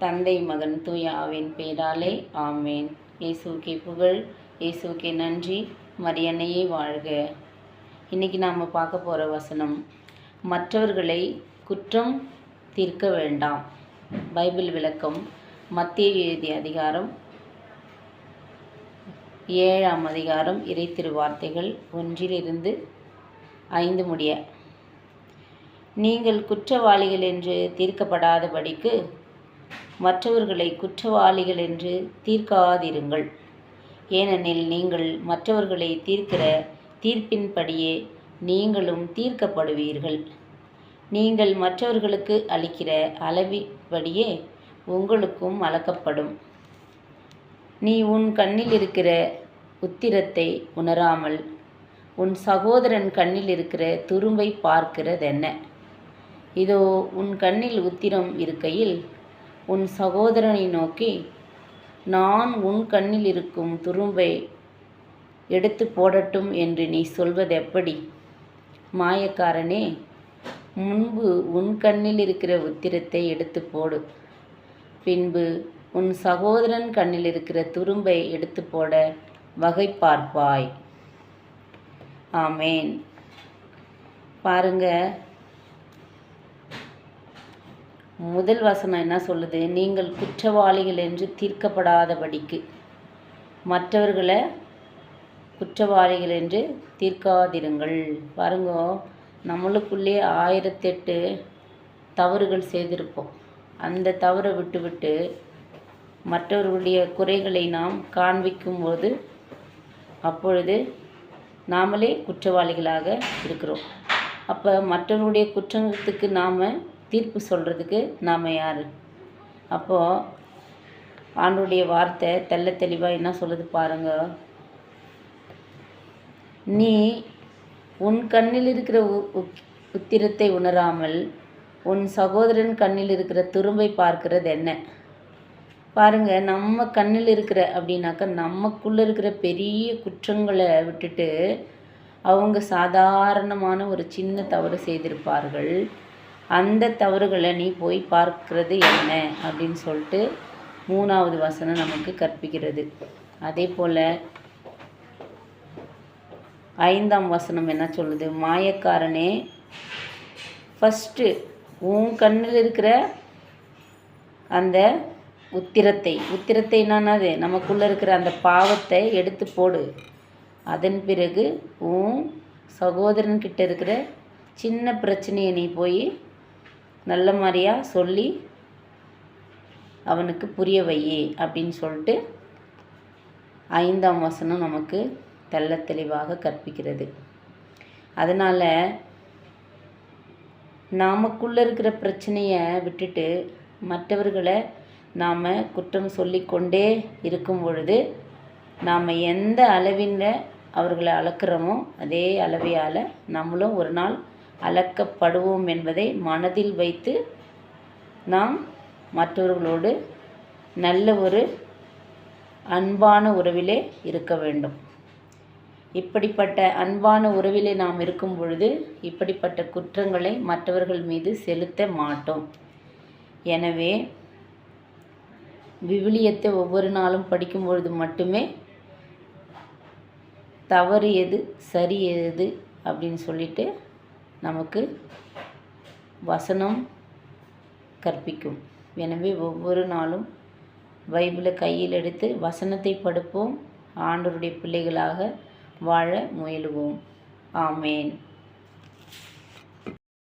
தந்தை மகன் தூய ஆவியின் பெயராலே ஆமேன். இயேசுவுக்கே புகழ், இயேசுவுக்கே நன்றி, மரியன்னையே வாழ்க. இன்றைக்கி நாம் பார்க்க போகிற வசனம், மற்றவர்களை குற்றம் தீர்க்க வேண்டாம். பைபிள் விளக்கம், மத்தேயு எழுதிய அதிகாரம் 7ஆம் அதிகாரம், இறை திருவார்த்தைகள் 1-5 முடிய. நீங்கள் குற்றவாளிகள் என்று தீர்க்கப்படாதபடிக்கு மற்றவர்களை குற்றவாளிகள் என்று தீர்க்காதிருங்கள். ஏனெனில் நீங்கள் மற்றவர்களை தீர்க்கிற தீர்ப்பின்படியே நீங்களும் தீர்க்கப்படுவீர்கள். நீங்கள் மற்றவர்களுக்கு அளிக்கிற அளவின்படியே உங்களுக்கும் அளக்கப்படும். நீ உன் கண்ணில் இருக்கிற உத்திரத்தை உணராமல் உன் சகோதரன் கண்ணில் இருக்கிற துரும்பை பார்க்கிறதென்ன? இதோ உன் கண்ணில் உத்திரம் இருக்கையில் உன் சகோதரனை நோக்கி, நான் உன் கண்ணில் இருக்கும் துரும்பை எடுத்து போடட்டும் என்று நீ சொல்வதெப்படி? மாயக்காரனே, முன்பு உன் கண்ணில் இருக்கிற உத்திரத்தை எடுத்து போடு, பின்பு உன் சகோதரன் கண்ணில் இருக்கிற துரும்பை எடுத்து போட வகை பார்ப்பாய். ஆமேன். பாருங்க, முதல் வசனம் என்ன சொல்லுது? நீங்கள் குற்றவாளிகள் என்று தீர்க்கப்படாதபடிக்கு மற்றவர்களை குற்றவாளிகள் என்று தீர்க்காதிருங்கள். பாருங்க, நம்மளுக்குள்ளே 1008 தவறுகள் செய்திருப்போம். அந்த தவறை விட்டு மற்றவர்களுடைய குறைகளை நாம் காண்பிக்கும்போது அப்பொழுது நாமளே குற்றவாளிகளாக இருக்கிறோம். அப்போ மற்றவர்களுடைய குற்றத்துக்கு நாம் தீர்ப்பு சொல்கிறதுக்கு நாம் யார்? அப்போது ஆண்டவருடைய வார்த்தை தெள்ள தெளிவாக என்ன சொல்லுது பாருங்க. நீ உன் கண்ணில் இருக்கிற உத்திரத்தை உணராமல் உன் சகோதரன் கண்ணில் இருக்கிற துரும்பை பார்க்கிறது என்ன? பாருங்க, நம்ம கண்ணில் இருக்கிற அப்படின்னாக்கா நமக்குள்ளே இருக்கிற பெரிய குற்றங்களை விட்டுட்டு அவங்க சாதாரணமான ஒரு சின்ன தவறு செய்திருப்பார்கள். அந்த தவறுகளை நீ போய் பார்க்கிறது என்ன அப்படின்னு சொல்லிட்டு 3வது வசனம் நமக்கு கற்பிக்கிறது. அதே போல் 5ஆம் வசனம் என்ன சொல்லுது? மாயக்காரனே, ஃபஸ்ட்டு உன் கண்ணில் இருக்கிற அந்த உத்திரத்தை என்னது? நமக்குள்ளே இருக்கிற அந்த பாவத்தை எடுத்து போடு. அதன் பிறகு உன் சகோதரன்கிட்ட இருக்கிற சின்ன பிரச்சனையை நீ போய் நல்ல மாதிரியாக சொல்லி அவனுக்கு புரிய வையே அப்படின்னு சொல்லிட்டு 5ஆம் வசனம் நமக்கு தெள்ள தெளிவாக கற்பிக்கிறது. அதனால் நமக்குள்ளே இருக்கிற பிரச்சனையை விட்டுட்டு மற்றவர்களை நாம் குற்றம் சொல்லிக்கொண்டே இருக்கும் பொழுது நாம் எந்த அளவின் அவர்களை அளக்கிறோமோ அதே அளவையால் நம்மளும் ஒரு நாள் அளக்கப்படுவோம் என்பதை மனதில் வைத்து நாம் மற்றவர்களோடு நல்ல ஒரு அன்பான உறவிலே இருக்க வேண்டும். இப்படிப்பட்ட அன்பான உறவிலே நாம் இருக்கும் பொழுது இப்படிப்பட்ட குற்றங்களை மற்றவர்கள் மீது செலுத்த மாட்டோம். எனவே விவிலியத்தை ஒவ்வொரு நாளும் படிக்கும் பொழுது மட்டுமே தவறு எது சரி எது அப்படின்னு சொல்லிட்டு நமக்கு வசனம் கற்பிக்கும். எனவே ஒவ்வொரு நாளும் பைபிளை கையில் எடுத்து வசனத்தை படிப்போம். ஆண்டவருடைய பிள்ளைகளாக வாழ முயலுவோம். ஆமேன்.